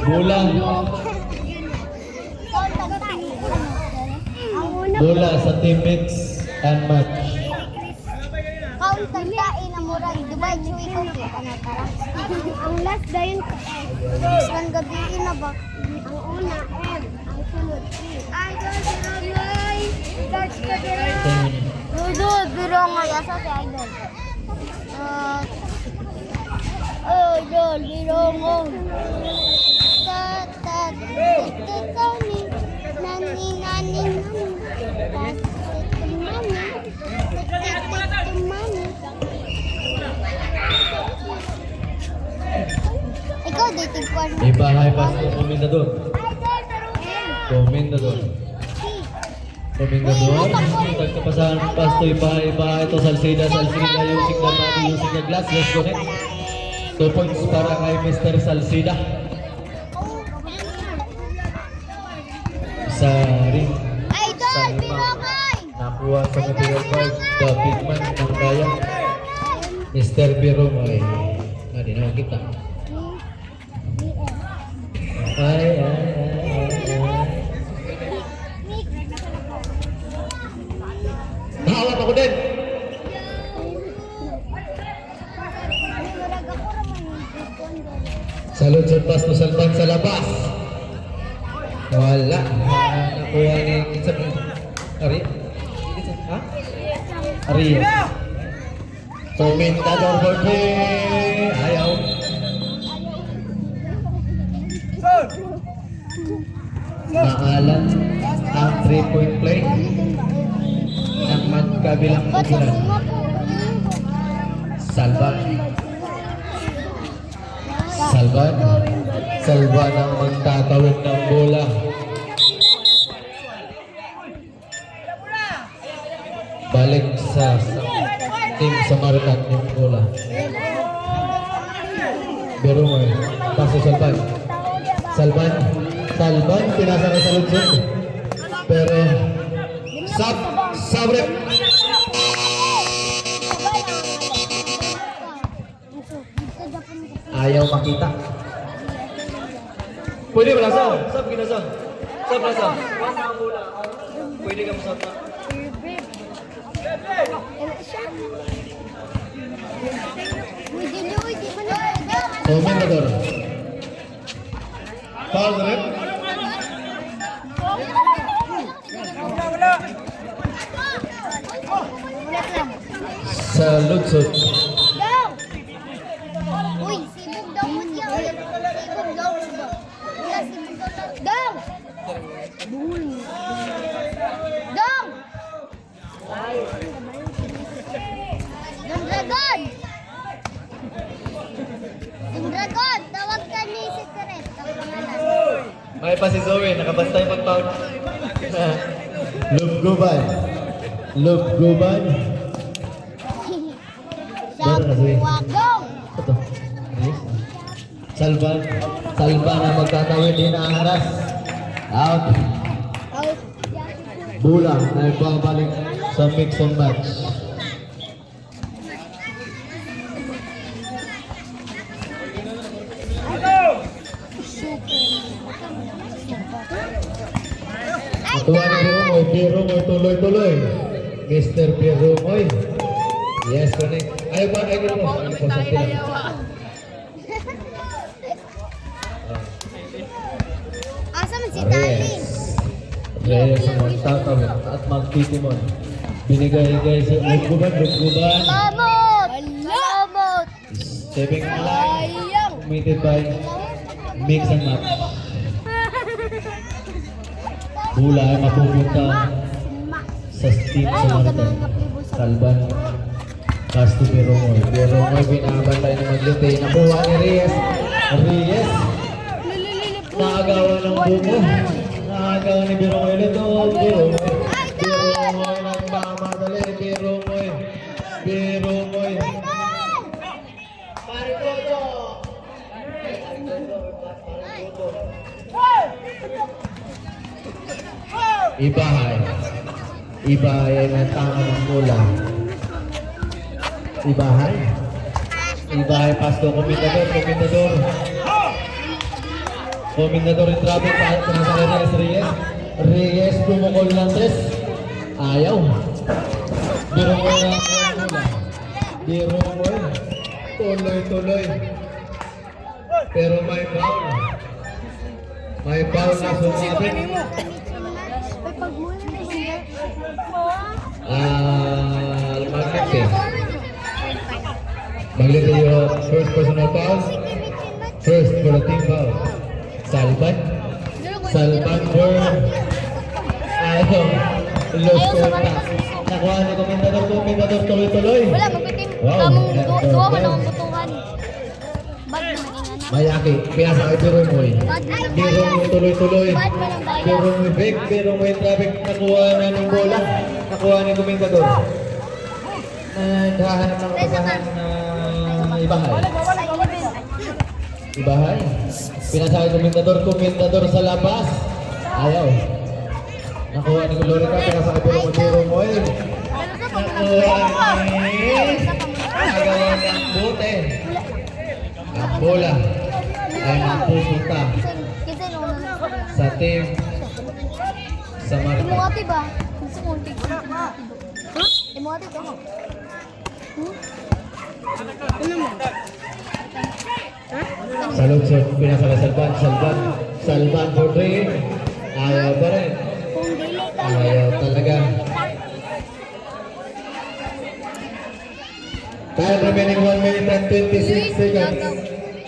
Bola. Bola sa team mix and match. Kauntain na murag Dubai Chewy ko kita na tara. Ang last dayon ko isang gabi na ba? Ang una M, ang sunod P. Ay, Idol, touch ka din. Dudud, biro nga yasa si Idol. Idol, biro mo. Tatad, kami, nani. Ikaw, dating ko. Ibahay pa sa komendador. Komendador. Komendador. Tagkapasahan pasto ibahay ito Salcida usik na mati usik na glass. Let's go ahead. 2 points para kay Mr. Salcida. Sa ring. Idol, Birokay! Nakuha sa material part. The big man ng kaya. Mr. Biromoy. Hindi naman kita. Ay. Nahawat ako din. Salud pas to salban sa labas. Wala. Nakuha ni Kitsa. Ari? Ha? Ari. Komendador birthday. Ayaw. Maalan ang 3-point play ng magkabilang kuburan. Salban ang magtatawid ng bola. Balik sa team Samaritan ng bola. Pero paso Salban, pinasa ka sa lutsod. Pero, sabre. Ayaw makita. Pwede ba nasa? Sab ginasa. Sab nasa. Pwede ka masata. Komendador. Foul the ref. Sa lutsod. Uy, sibog daw mo siya. Sibog daw. Dong! Dong! Dragon! Tawag ka ni Secret. Ang pangalan. May pa si Zoe, nakabantay pag-pound. Lubguban. Wagong! Ito. Salban na magtatawid din ang haras. Out. Bola na babalik sa mix and match. Tuwa ni Biromoy, tuloy. Mr. Biromoy. Yes, connect. Ayaw pa, ayaw po. Asa man si Darling? Reyes sa mga tatawid at magtitimon. Binigay sa lugbuban. Lamot! Stepping line. Committed by mix and match. Bola ay mapupunta sa team Samaritan. Salban. Pasto Biromoy. Binabantay na maglitay. Nakuha ni Reyes. Naagawan ng bumo. Naagawan ni Biromoy. Biromoy ng mamadali. Biromoy. Parikoto. Ibahay ay natama ng bola. Ibahay pasto komendador. Komendador in traffic, pinasa kay Reyes bumukol ng 3. Ayaw. Birumoy na mula. Birumoy. Tuloy-tuloy. Pero may foul. May foul na sumabit. Magnet eh. Magnet yung first personal foul. First for the team foul. Salvan. Salvan for ayaw. Los Cortas. Nakuha ni Komendador tuloy-tuloy. Wala, magpitim. Wow. Duwa ka na ang butuhan. Bad na maging anak. Mayaki, pinasa kay Birumoy. Bad man ang Birumoy tuloy-tuloy. Bad man ang bayan. Birumoy back, Birumoy traffic. Nakuha na ng bola. Nakuha ni Komendador. Naghahanap ng kasahan na Ibahay. Ibahay. Pinasa kay Komendador sa labas. Ayaw. Nakuha ni Lorica, pinasa kay Birumoy. Nakuha ni nagawa ng bote. Ang bola ay napupunta Kasi nung sa team sa Marta. Imuati ba? Gusto kong tigil. Ha? Imuati ka mo? Ano mo? Ha? Salud sa pinasa kay Salvan for 3. Ayaw pa rin. Kung dili ka. Ayaw talaga. Time remaining 1 minute and 26 seconds.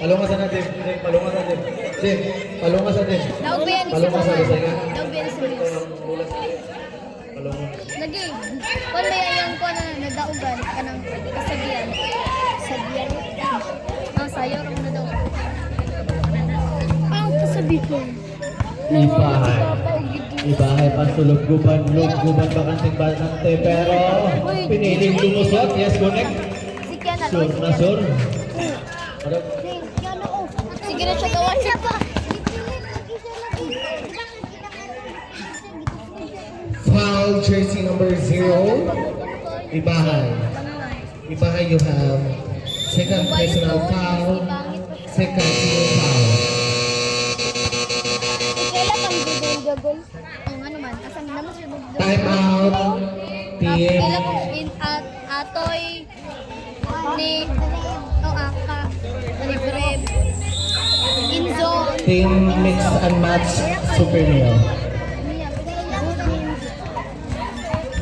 Palungas na natin. Palungas natin. Jim, palungas natin. Daog ba yan isa Palungas pa? natin sa nga. Daog ba yan isa pa? Palungas. Lagi. Kung may ayang ko na nagdaugan ka ng kasabihan. Sabihan. Sayo ka na daw. Ang kasabihan. Ibahay. Ibahay pastulog-guban bakanting bakante pero piniling lumusot. Yes, connect. Si Kian na. Sur na sur. Ano? Sige na siya gawa siya pa. Foul jersey number 0. Ibahay. Ibahay, you have second personal foul, second team foul. Kailan kang gagol-gagol? Ang ano man, asang naman siya gagol. Time out. Team. Atoy ni Aka Libre Inzo Team mix and match superior.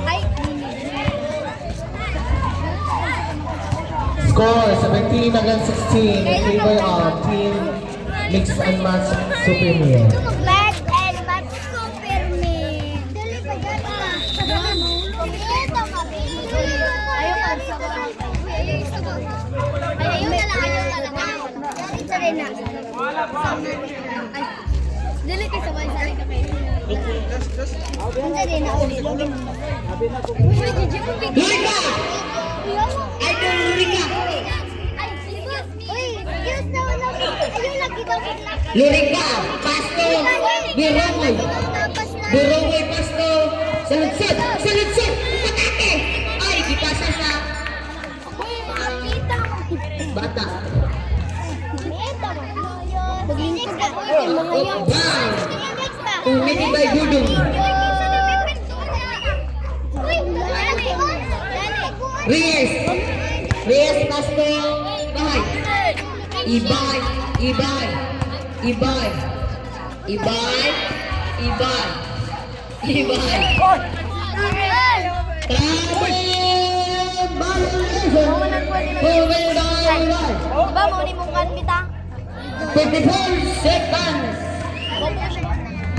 ay Score 17 against 16 in favor of team mix and match superior. Black and Match Superman. Dali pa dyan ayaw ka sa ayaw na lang Sorry na ay dili kay sabay sa ka kayo dali na ulit Lurika! Idol Lurika! Lurika! Pasto! Biromoy! Biromoy Pasto! Saludsod! Saludsod! Patate! Ay, di pasa sa bata. Paglingkod ako yung mga yan. Wow! Umiti by Dudong. Reyes! Reyes Pasto! Bahay! Ibay! Ibay! Ibay! Ibay! Ibay! Ibay! Ba mo ni mong kanbita? 54 seconds!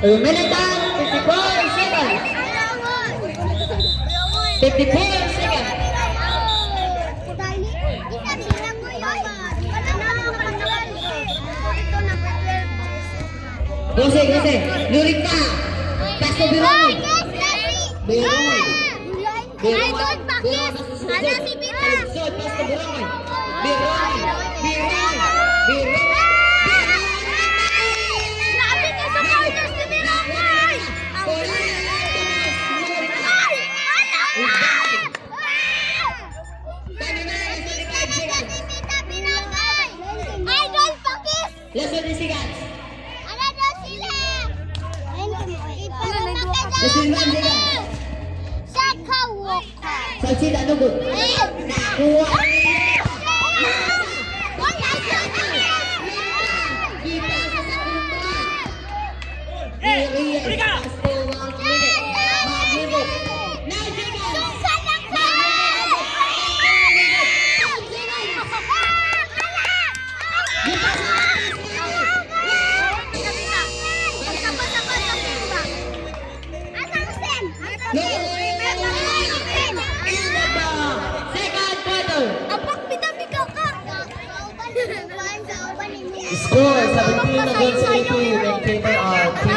Militan, 54 seconds! 54 seconds! Gose, gose! Lurika! Pasto Biroy! Biroy! Idol Pakis! Ano si Pita? Sod, Pasto Biroy! Biroy! Biroy! Biroy! Grabe ka sa corners ni Biroy! Ay! Idol Pakis! Lesson ni Sigat! Ano Saka Walker. Salsid, ano good? Second quarter. Score 17 against 18 in favor of